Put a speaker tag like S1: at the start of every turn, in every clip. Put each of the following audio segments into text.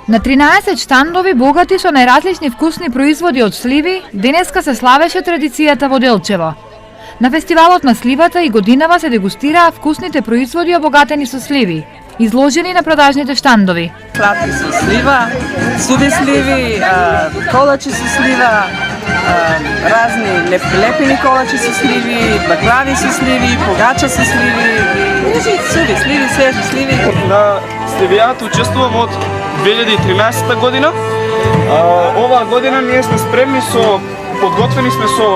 S1: На 13 штандови богати со најразлични вкусни производи од сливи, денеска се славеше традицијата во Делчево. На фестивалот на сливата и годинава се дегустираа вкусните производи обогатени со сливи, изложени на продажните штандови.
S2: Сладки со слива, суви сливи, колачи со слива, разни лепени колачи со сливи, баклави со сливи, погача со сливи, суви сливи, свежи сливи.
S3: На сливијата учествувам од 2013 година. Оваа година ние сме спремни подготвени сме со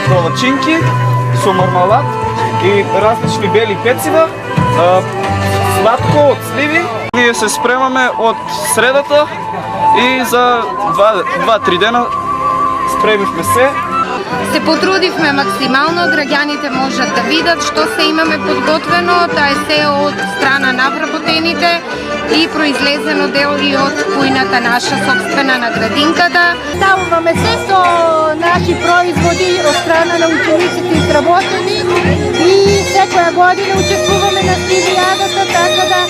S3: палачинки, со мармалад и различни бели пецива, сладко од сливи. Ние се спремаме од средата и за 2-3 дена спремивме се.
S4: Се потрудивме максимално, граѓаните можат да видат што се имаме подготвено, тоа е се од страна на вработените и произлезено дел и од кујната наша собствена на градинката.
S5: Ставуваме се со наши производи од страна на учениците изработени и секоја година учествуваме на сливијадата, така да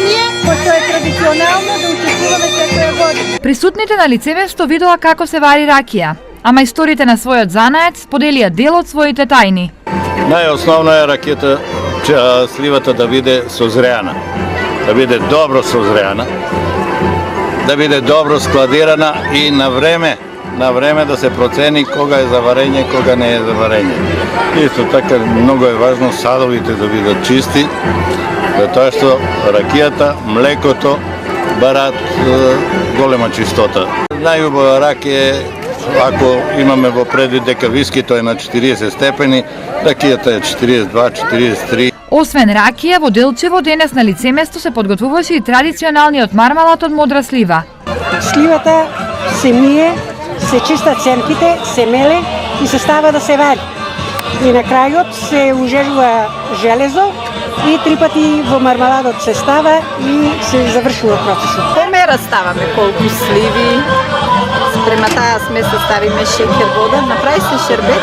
S5: ние, кој е традиционално, да учествуваме секоја година.
S1: Присутните на лицемество видоа како се вари ракија, а мајсторите на својот занаец споделија дел од своите тајни.
S6: Најосновно е ракијата, сливата да биде созреана, да биде добро созреана, да биде добро складирана и на време да се процени кога е за варење, кога не е за варење. Исто така многу е важно садовите да бидат чисти, затоа што ракијата, млекото бараат голема чистота. Најубава ракија е ако имаме во предвид дека вискито е на 40 степени, ракијата е 42-43.
S1: Освен ракија, во Делчево денес на лицеместо се подготвуваше и традиционалниот мармалад од модра слива.
S5: Сливата се мие, се чистат семките, се меле и се става да се вари. И на крајот се ужежува железо и 3 пати во мармаладот се става и се завршува процесот.
S2: Помера ставаме колку сливи, према таа смеса ставиме шеќер, вода, направи се шербет,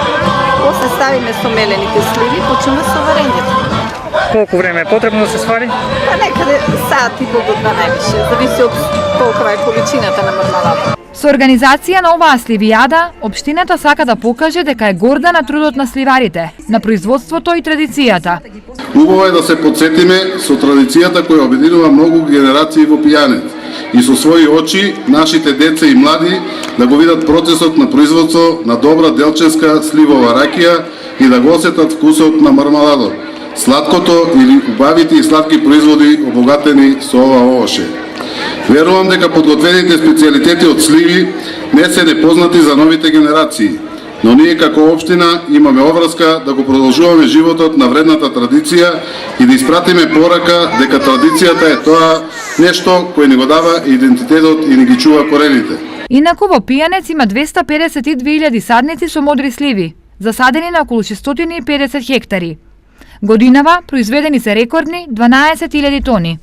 S2: после ставиме со мелените сливи, почнеме со варењето.
S7: Колку време е потребно да се свари?
S2: Па некаде саат и пол до 2 највише, зависи од колкава е количината на мармаладот.
S1: Со организација на оваа сливијада, општината сака да покаже дека е горда на трудот на сливарите, на производството и традицијата.
S8: Убаво е да се подсетиме со традицијата која обединува многу генерации во Пијанет и со своји очи нашите деца и млади да го видат процесот на производство на добра делчевска сливова ракија и да го осетат вкусот на мармаладот, сладкото или убавите и сладки производи обогатени со ова овоше. Верувам дека подготвените специјалитети од сливи не се непознати за новите генерации, но ние како општина имаме обврска да го продолжуваме животот на вредната традиција и да испратиме порака дека традицијата е тоа нешто кое ни го дава идентитетот и ни ги чува корените.
S1: Инаку во Пијанец има 252.000 садници со модри сливи, засадени на околу 650 хектари. Годинава произведени се рекордни 12.000 тони.